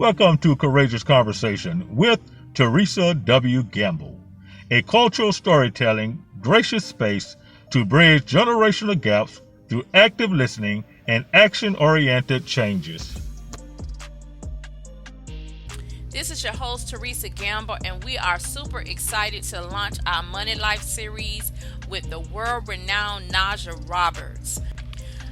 Welcome to Courageous Conversation with Teresa W. Gamble, a cultural storytelling, gracious space to bridge generational gaps through active listening and action-oriented changes. This is your host, Teresa Gamble, and we are super excited to launch our Money Life series with the world-renowned Najah Roberts.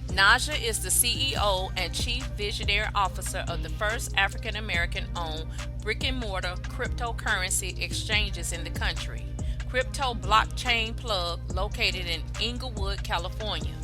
Najah is the CEO and Chief Visionary Officer of the first African-American-owned brick-and-mortar cryptocurrency exchanges in the country, Cryto Blockchain Plug, located in Inglewood, California.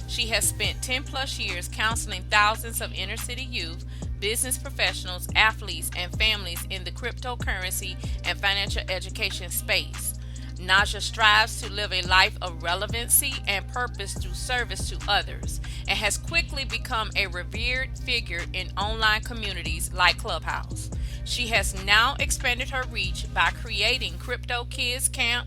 She has spent 10 plus years counseling thousands of inner city youth, business professionals, athletes, and families in the cryptocurrency and financial education space. Najah strives to live a life of relevancy and purpose through service to others, and has quickly become a revered figure in online communities like Clubhouse. She has now expanded her reach by creating Crypto Kids Camp,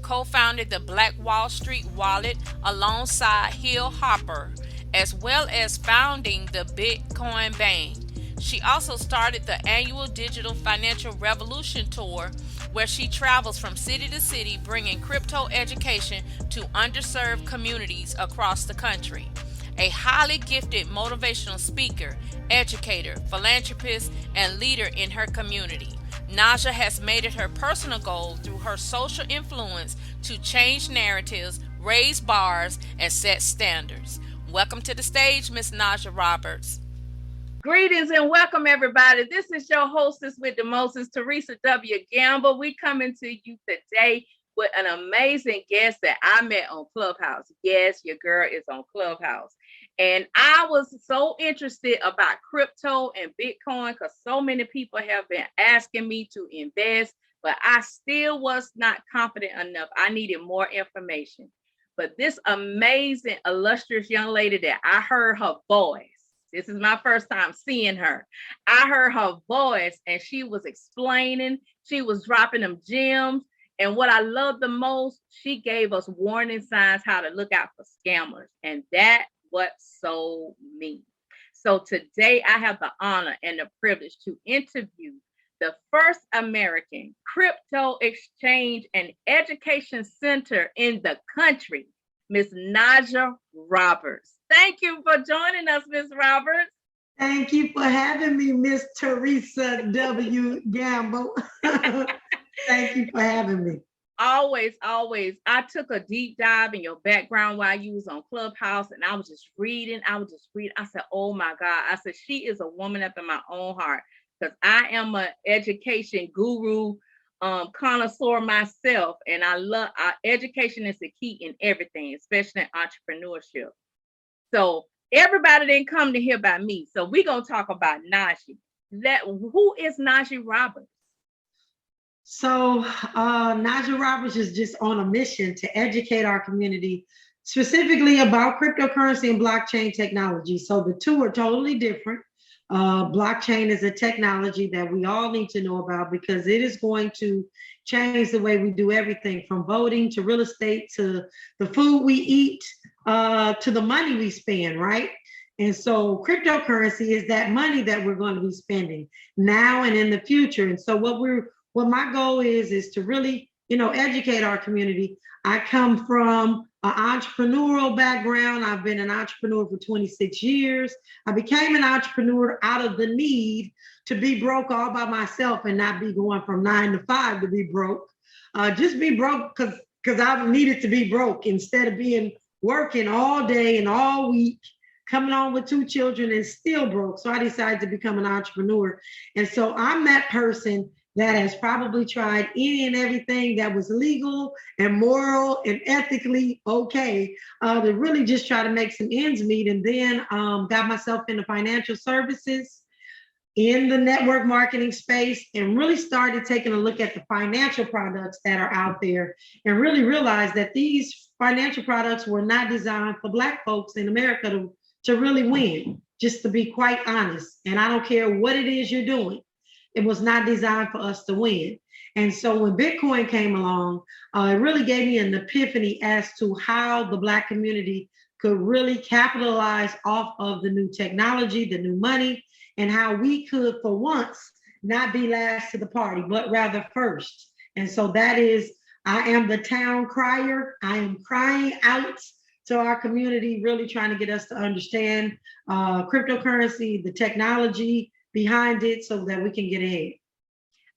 co-founded the Black Wall Street Wallet alongside Hill Harper, as well as founding the Bitcoin Banq. She also started the annual Digital Financial Revolution Tour, where she travels from city to city bringing crypto education to underserved communities across the country. A highly gifted motivational speaker, educator, philanthropist, and leader in her community, Najah has made it her personal goal through her social influence to change narratives, raise bars, and set standards. Welcome to the stage, Miss Najah Roberts. Greetings and welcome, everybody. This is your hostess with the Moses, Teresa W. Gamble. We coming to you today with an amazing guest that I met on Clubhouse. Yes, your girl is on Clubhouse. And I was so interested about crypto and Bitcoin because so many people have been asking me to invest, but I still was not confident enough. I needed more information. But this amazing, illustrious young lady that I heard her voice, this is my first time seeing her. I heard her voice and she was explaining, she was dropping them gems. And what I love the most, she gave us warning signs how to look out for scammers. And that what sold me. So today I have the honor and the privilege to interview the first American crypto exchange and education center in the country, Miss Najah Roberts. Thank you for joining us, Miss Roberts. Thank you for having me, Miss Teresa W. Gamble. Thank you for having me. Always, always. I took a deep dive in your background while you was on Clubhouse, and I was just reading. I said, oh my God. I said, she is a woman after my own heart, because I am an education guru, connoisseur myself, and I love education is the key in everything, especially in entrepreneurship. So everybody didn't come to hear about me. So we're going to talk about Najah. Who is Najah Roberts? So Najah Roberts is just on a mission to educate our community, specifically about cryptocurrency and blockchain technology. So the two are totally different. Blockchain is a technology that we all need to know about because it is going to change the way we do everything, from voting to real estate to the food we eat to the money we spend, right? And so cryptocurrency is that money that we're going to be spending now and in the future. And so what my goal is to really, educate our community. I come from an entrepreneurial background. I've been an entrepreneur for 26 years. I became an entrepreneur out of the need to be broke all by myself and not be going from 9 to 5 to be broke. Just be broke because I needed to be broke instead of working all day and all week, coming on with 2 children and still broke. So I decided to become an entrepreneur. And so I'm that person that has probably tried any and everything that was legal and moral and ethically okay to really just try to make some ends meet, and then got myself into financial services in the network marketing space and really started taking a look at the financial products that are out there and really realized that these financial products were not designed for Black folks in America to really win, just to be quite honest. And I don't care what it is you're doing. It was not designed for us to win. And so when Bitcoin came along, it really gave me an epiphany as to how the Black community could really capitalize off of the new technology, the new money, and how we could, for once, not be last to the party, but rather first. And so that is, I am the town crier. I am crying out to our community, really trying to get us to understand cryptocurrency, the technology behind it, so that we can get ahead.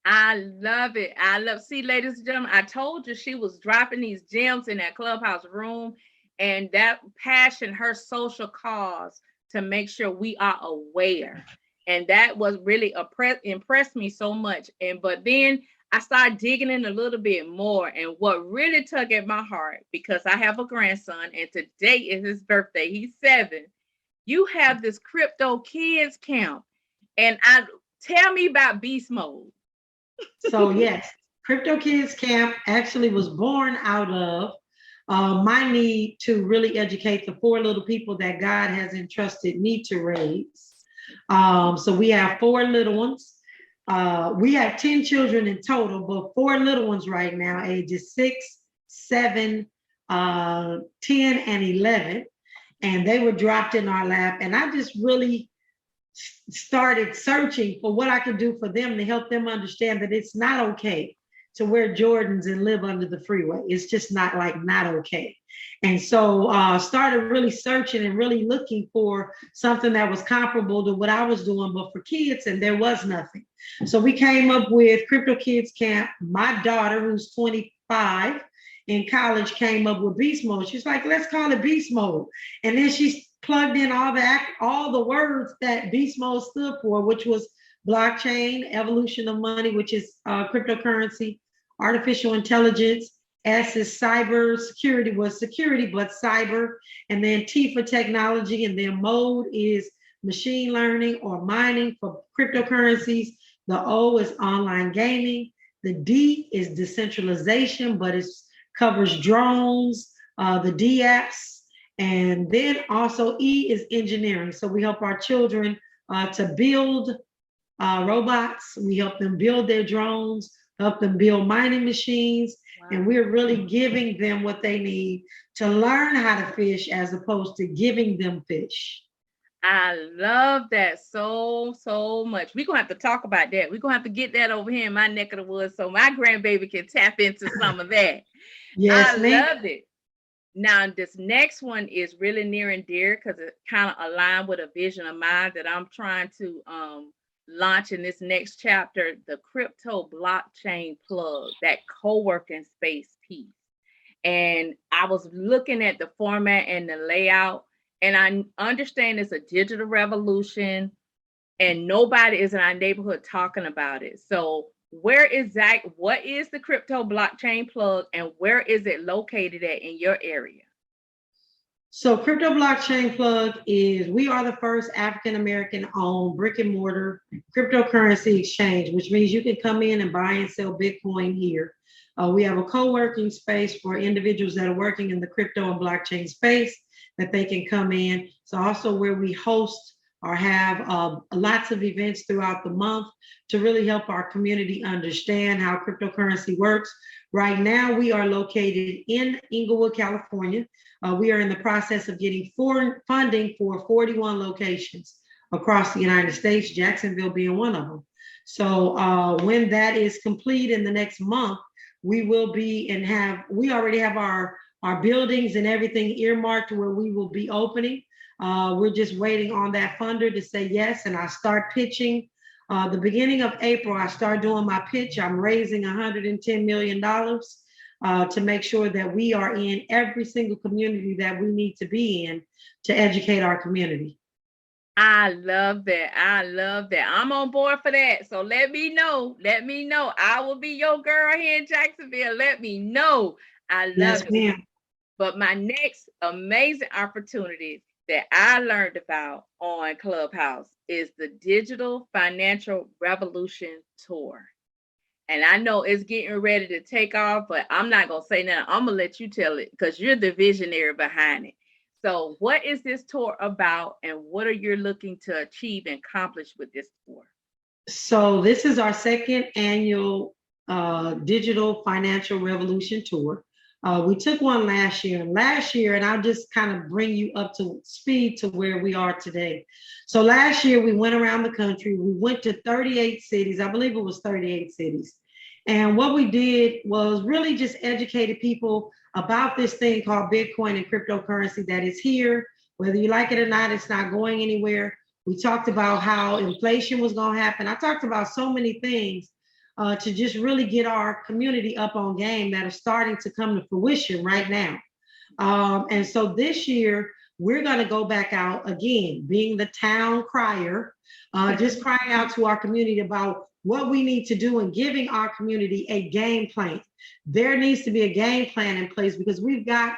I love it. See, ladies and gentlemen, I told you she was dropping these gems in that Clubhouse room, and that passion, her social cause to make sure we are aware. And that was really impressed me so much. But then I started digging in a little bit more, and what really tug at my heart, because I have a grandson and today is his birthday. He's 7. You have this crypto kids camp, and tell me about beast mode. So yes, Crypto Kids Camp actually was born out of my need to really educate the 4 little people that God has entrusted me to raise. So we have 4 little ones. We have 10 children in total, but 4 little ones right now, ages 6, 7, 10, and 11. And they were dropped in our lap. And I just really started searching for what I could do for them to help them understand that it's not okay to wear Jordans and live under the freeway. It's just not okay. And so started really searching and really looking for something that was comparable to what I was doing, but for kids, and there was nothing. So we came up with Crypto Kids Camp. My daughter, who's 25 in college, came up with Beast Mode. She's like, let's call it Beast Mode. And then she plugged in all the words that Beast Mode stood for, which was blockchain, evolution of money, which is cryptocurrency, artificial intelligence. S is cyber security, was security, but cyber. And then T for technology. And then mode is machine learning or mining for cryptocurrencies. The O is online gaming. The D is decentralization, but it covers drones, the D apps. And then also E is engineering. So we help our children to build robots. We help them build their drones, help them build mining machines. Wow. And we're really giving them what they need to learn how to fish as opposed to giving them fish. I love that so much. We're going to have to talk about that. We're going to have to get that over here in my neck of the woods so my grandbaby can tap into some of that. Yes, I love it. Now, this next one is really near and dear because it kind of aligned with a vision of mine that I'm trying to launch in this next chapter, the crypto blockchain plug, that co-working space piece. And I was looking at the format and the layout, and I understand it's a digital revolution and nobody is in our neighborhood talking about it. So what is the crypto blockchain plug and where is it located at in your area? So Crypto Blockchain Plug we are the first African-American owned brick and mortar cryptocurrency exchange, which means you can come in and buy and sell Bitcoin here. We have a co-working space for individuals that are working in the crypto and blockchain space that they can come in. So also where we host or have lots of events throughout the month to really help our community understand how cryptocurrency works. Right now, we are located in Inglewood, California. We are in the process of getting funding for 41 locations across the United States, Jacksonville being one of them. So when that is complete in the next month, we will be we already have our buildings and everything earmarked where we will be opening. We're just waiting on that funder to say yes, and I start pitching. The beginning of April, I start doing my pitch. I'm raising $110 million to make sure that we are in every single community that we need to be in to educate our community. I love that. I'm on board for that. So let me know. I will be your girl here in Jacksonville. Let me know. I love it. Ma'am. But my next amazing opportunity that I learned about on Clubhouse is the Digital Financial Revolution Tour. And I know it's getting ready to take off, but I'm not going to say nothing. I'm going to let you tell it because you're the visionary behind it. So what is this tour about and what are you looking to achieve and accomplish with this tour? So this is our second annual Digital Financial Revolution Tour. We took one last year, and I'll just kind of bring you up to speed to where we are today. So last year we went around the country. We went to 38 cities. I believe it was 38 cities. And what we did was really just educated people about this thing called Bitcoin and cryptocurrency that is here. Whether you like it or not, it's not going anywhere. We talked about how inflation was going to happen. I talked about so many things to just really get our community up on game that are starting to come to fruition right now. And so this year, we're going to go back out again, being the town crier, just crying out to our community about what we need to do and giving our community a game plan. There needs to be a game plan in place because we've got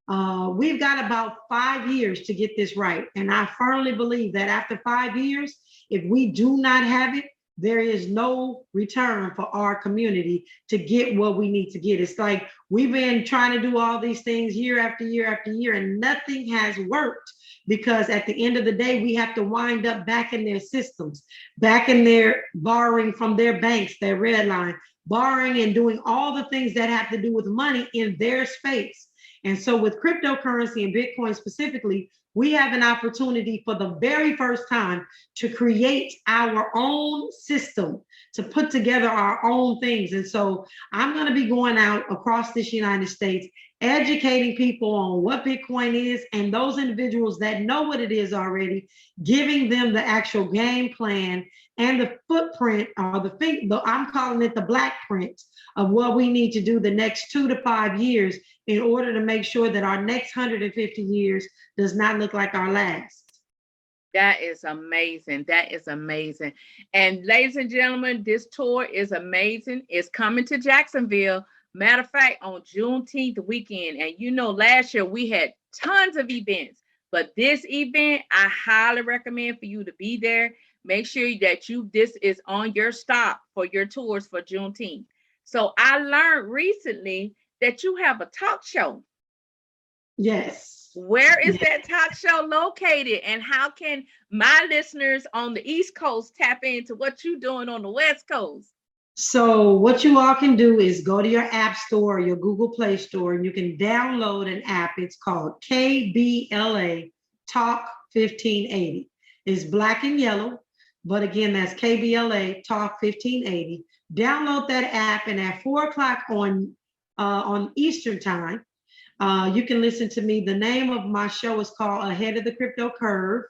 about 5 years to get this right. And I firmly believe that after 5 years, if we do not have it, there is no return for our community to get what we need to get. It's like we've been trying to do all these things year after year after year, and nothing has worked because at the end of the day, we have to wind up back in their systems, back in their borrowing from their banks, their red line, borrowing and doing all the things that have to do with money in their space. And so with cryptocurrency and Bitcoin specifically, we have an opportunity for the very first time to create our own system, to put together our own things. And so I'm going to be going out across this United States, educating people on what Bitcoin is, and those individuals that know what it is already, giving them the actual game plan and the footprint, or I'm calling it the black print of what we need to do the next 2 to 5 years in order to make sure that our next 150 years does not look like our last. That is amazing. That is amazing. And ladies and gentlemen, this tour is amazing. It's coming to Jacksonville. Matter of fact, on Juneteenth weekend. And you know, last year we had tons of events, but this event, I highly recommend for you to be there. Make sure that this is on your stop for your tours for Juneteenth. So I learned recently that you have a talk show. Yes. Where is that talk show located, and how can my listeners on the East Coast tap into what you're doing on the West Coast? So what you all can do is go to your app store, your Google Play Store, and you can download an app. It's called KBLA Talk 1580. It's black and yellow, but again, that's KBLA Talk 1580. Download that app, and at 4 o'clock on Eastern time, you can listen to me. The name of my show is called Ahead of the Crypto Curve.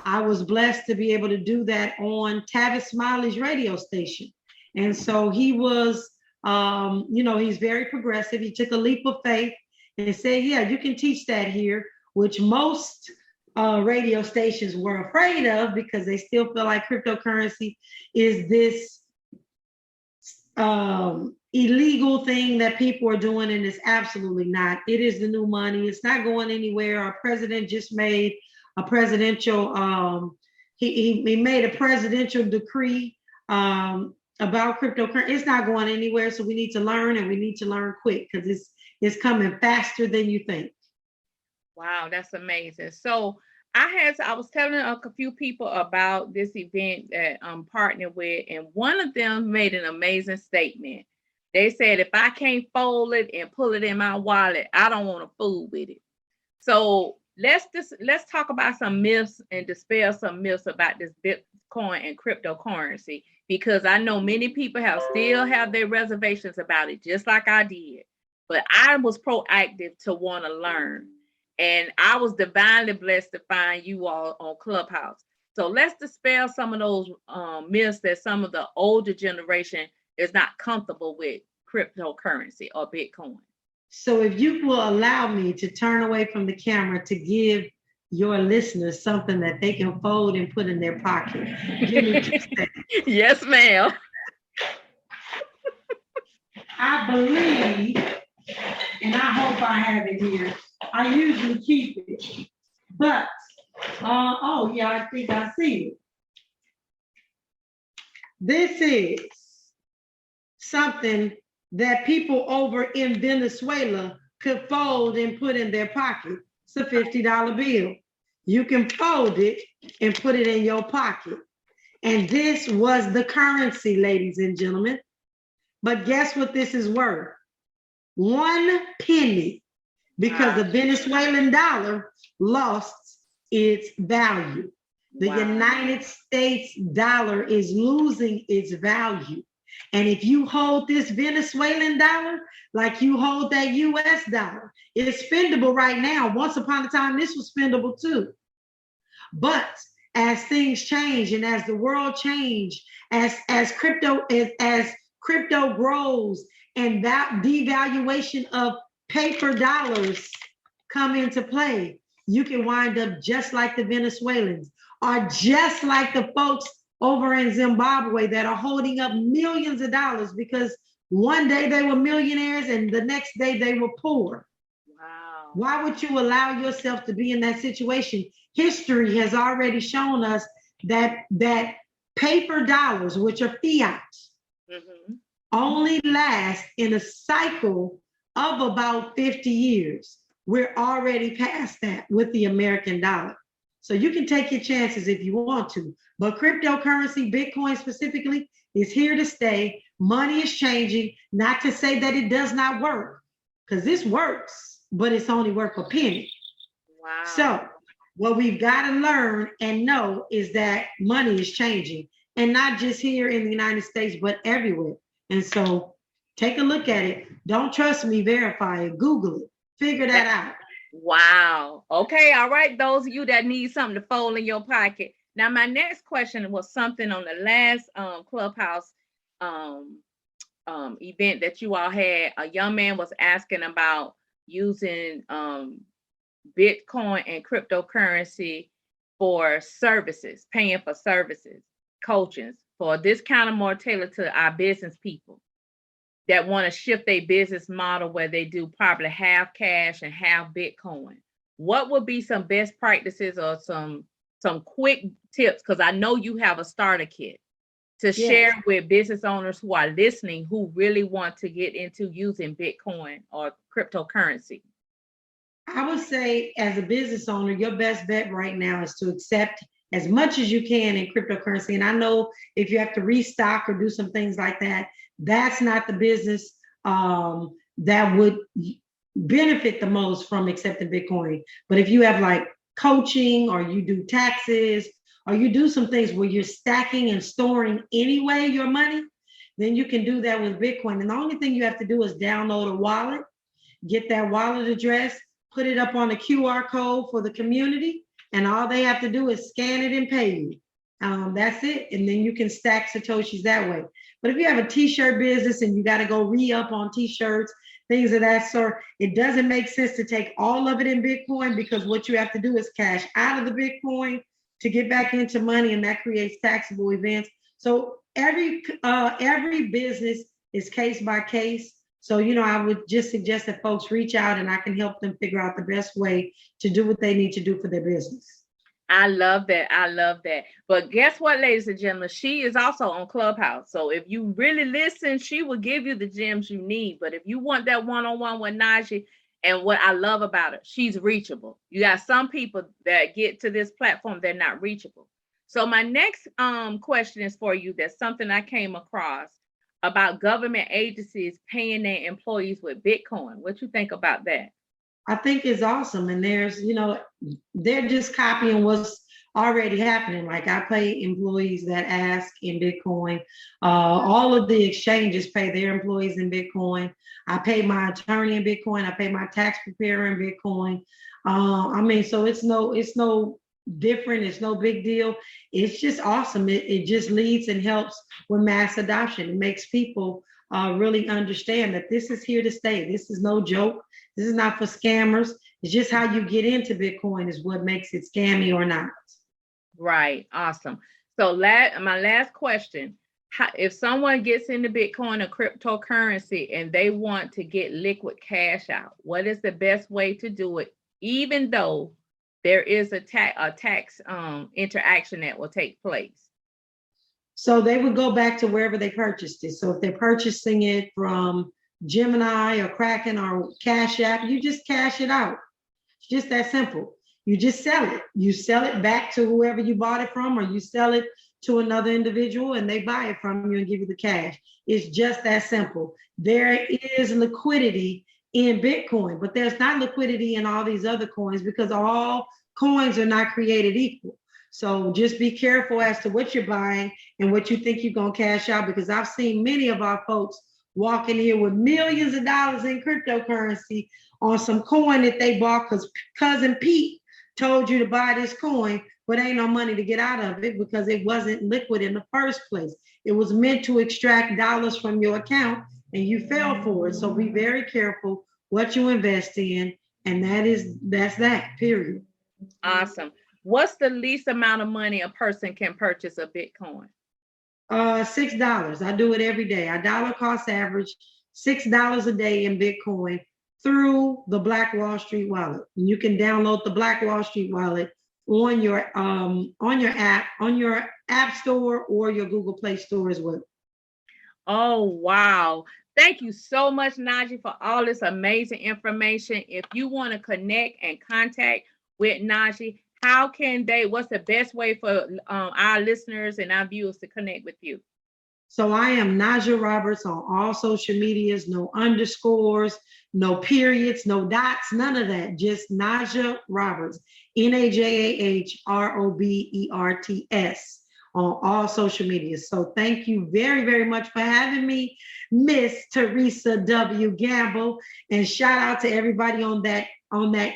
I was blessed to be able to do that on Tavis Smiley's radio station. And so he was, he's very progressive. He took a leap of faith and said, yeah, you can teach that here, which most radio stations were afraid of because they still feel like cryptocurrency is this illegal thing that people are doing, and it's absolutely not. It is the new money. It's not going anywhere. Our president just made a presidential, he made a presidential decree about cryptocurrency. It's not going anywhere, so we need to learn, and we need to learn quick because it's coming faster than you think. Wow, that's amazing. So I was telling a few people about this event that I'm partnered with, and one of them made an amazing statement. They said, if I can't fold it and pull it in my wallet, I don't want to fool with it. So let's talk about some myths and dispel some myths about this Bitcoin and cryptocurrency, because I know many people still have their reservations about it, just like I did. But I was proactive to want to learn. And I was divinely blessed to find you all on Clubhouse. So let's dispel some of those myths that some of the older generation is not comfortable with cryptocurrency or Bitcoin. So if you will allow me to turn away from the camera to give your listeners something that they can fold and put in their pocket. Give me 2 seconds. Yes, ma'am. I believe, and I hope I have it here. I usually keep it, but I think I see it. This is something that people over in Venezuela could fold and put in their pocket. It's a $50 bill. You can fold it and put it in your pocket. And this was the currency, ladies and gentlemen. But guess what this is worth? 1 penny, because the Venezuelan dollar lost its value. The United States dollar is losing its value. And if you hold this Venezuelan dollar like you hold that US dollar, it's spendable right now. Once upon a time, this was spendable too. But as things change and as the world change, as crypto grows and that devaluation of paper dollars come into play, you can wind up just like the Venezuelans, or just like the folks over in Zimbabwe that are holding up millions of dollars because one day they were millionaires and the next day they were poor. Wow. Why would you allow yourself to be in that situation? History has already shown us that paper dollars, which are fiat, only last in a cycle of about 50 years. We're already past that with the American dollar. So you can take your chances if you want to, but cryptocurrency, Bitcoin specifically, is here to stay. Money is changing, not to say that it does not work, because this works, but it's only worth a penny. Wow. So what we've got to learn and know is that money is changing, and not just here in the United States, but everywhere. And so take a look at it. Don't trust me, verify it, Google it, figure that out. Wow. Okay. All right. Those of you that need something to fold in your pocket. Now, my next question was something on the last Clubhouse event that you all had. A young man was asking about using Bitcoin and cryptocurrency for services, paying for services, coaching for this kind of more tailored to our business people that want to shift their business model where they do probably half cash and half Bitcoin. What would be some best practices or some quick tips? Because I know you have a starter kit to share with business owners who are listening, who really want to get into using Bitcoin or cryptocurrency. I would say as a business owner, your best bet right now is to accept as much as you can in cryptocurrency. And I know if you have to restock or do some things like that, that's not the business that would benefit the most from accepting Bitcoin. But if you have like coaching, or you do taxes, or you do some things where you're stacking and storing anyway your money, then you can do that with Bitcoin. And the only thing you have to do is download a wallet, get that wallet address, put it up on a QR code for the community, and all they have to do is scan it and pay you. That's it. And then you can stack Satoshis that way. But if you have a t-shirt business and you got to go re-up on t-shirts, things of that sort, it doesn't make sense to take all of it in Bitcoin, because what you have to do is cash out of the Bitcoin to get back into money, and that creates taxable events. So every business is case by case. So, I would just suggest that folks reach out and I can help them figure out the best way to do what they need to do for their business. I love that. I love that. But guess what, ladies and gentlemen? She is also on Clubhouse. So if you really listen, she will give you the gems you need. But if you want that one-on-one with Najah, and what I love about her, she's reachable. You got some people that get to this platform, they're not reachable. So my next question is for you. That's something I came across about government agencies paying their employees with Bitcoin. What you think about that? I think it's awesome. And there's, they're just copying what's already happening. Like I pay employees that ask in Bitcoin. All of the exchanges pay their employees in Bitcoin. I pay my attorney in Bitcoin. I pay my tax preparer in Bitcoin. So it's no different. It's no big deal. It's just awesome. It just leads and helps with mass adoption. It makes people really understand that this is here to stay. This is no joke. This is not for scammers. It's just how you get into Bitcoin is what makes it scammy or not. Right. Awesome. So my last question, if someone gets into Bitcoin or cryptocurrency and they want to get liquid cash out, what is the best way to do it, even though there is a tax interaction that will take place? So they would go back to wherever they purchased it. So if they're purchasing it from Gemini or Kraken or Cash App, you just cash it out. It's just that simple. You just sell it. You sell it back to whoever you bought it from, or you sell it to another individual and they buy it from you and give you the cash. It's just that simple. There is liquidity in Bitcoin, but there's not liquidity in all these other coins because all coins are not created equal. So just be careful as to what you're buying and what you think you're going to cash out, because I've seen many of our folks walk in here with millions of dollars in cryptocurrency on some coin that they bought because cousin Pete told you to buy this coin, but ain't no money to get out of it because it wasn't liquid in the first place. It was meant to extract dollars from your account and you fell for it. So be very careful what you invest in. And that's that, period. Awesome. What's the least amount of money a person can purchase a Bitcoin? $6. I do it every day. I dollar cost average $6 a day in Bitcoin through the Black Wall Street wallet. And you can download the Black Wall Street wallet on your app store or your Google Play Store as well. Oh, wow. Thank you so much, Najah, for all this amazing information. If you want to connect and contact with Najah, what's the best way for our listeners and our viewers to connect with you? So I am Najah Roberts on all social medias, no underscores, no periods, no dots, none of that. Just Najah Roberts, NAJAHROBERTS on all social media. So thank you very, very much for having me, Miss Teresa W. Gamble. And shout out to everybody on that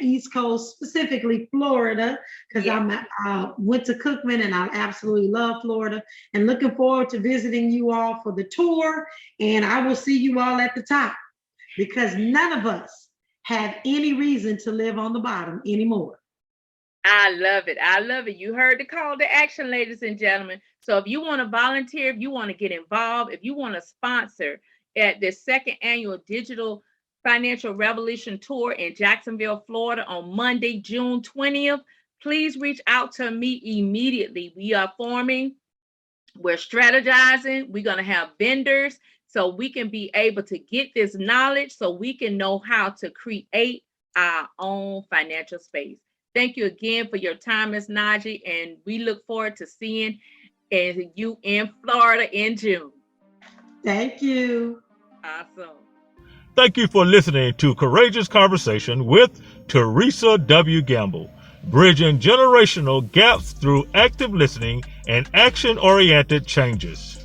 East Coast, specifically Florida, because I went to Cookman and I absolutely love Florida, and looking forward to visiting you all for the tour. And I will see you all at the top, because none of us have any reason to live on the bottom anymore. I love it. I love it. You heard the call to action, ladies and gentlemen. So if you want to volunteer, if you want to get involved, if you want to sponsor at the second annual Digital Financial Revolution Tour in Jacksonville, Florida on Monday, June 20th, please reach out to me immediately. We are forming, we're strategizing, we're going to have vendors so we can be able to get this knowledge so we can know how to create our own financial space. Thank you again for your time, Ms. Najah, and we look forward to seeing you in Florida in June. Thank you. Awesome. Thank you for listening to Courageous Conversation with Teresa W. Gamble, bridging generational gaps through active listening and action-oriented changes.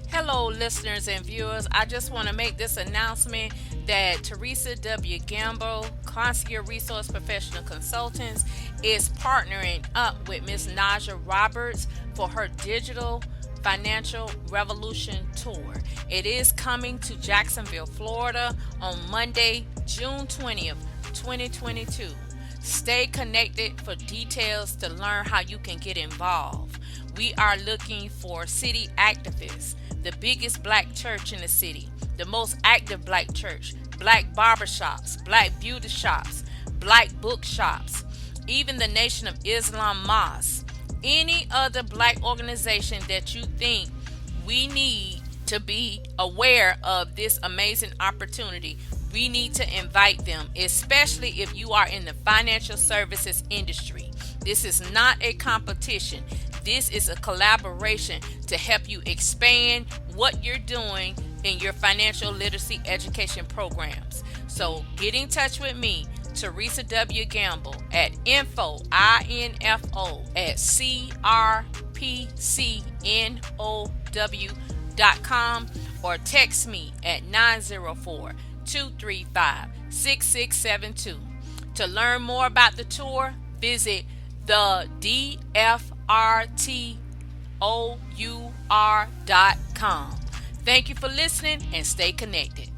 Hello, listeners and viewers. I just want to make this announcement that Teresa W. Gamble, Concierge Resource Professional Consultants, is partnering up with Ms. Najah Roberts for her Digital Financial Revolution Tour. It is coming to Jacksonville, Florida on Monday, June 20th, 2022. Stay connected for details to learn how you can get involved. We are looking for city activists, the biggest black church in the city, the most active black church, black barbershops, black beauty shops, black bookshops, even the Nation of Islam mosque, any other black organization that you think we need to be aware of this amazing opportunity. We need to invite them, especially if you are in the financial services industry. This is not a competition. This is a collaboration to help you expand what you're doing in your financial literacy education programs. So get in touch with me, Teresa W. Gamble, at info at crpcnow.com or text me at 904-235-6672. To learn more about the tour, visit the DFRTOUR.com. Thank you for listening and stay connected.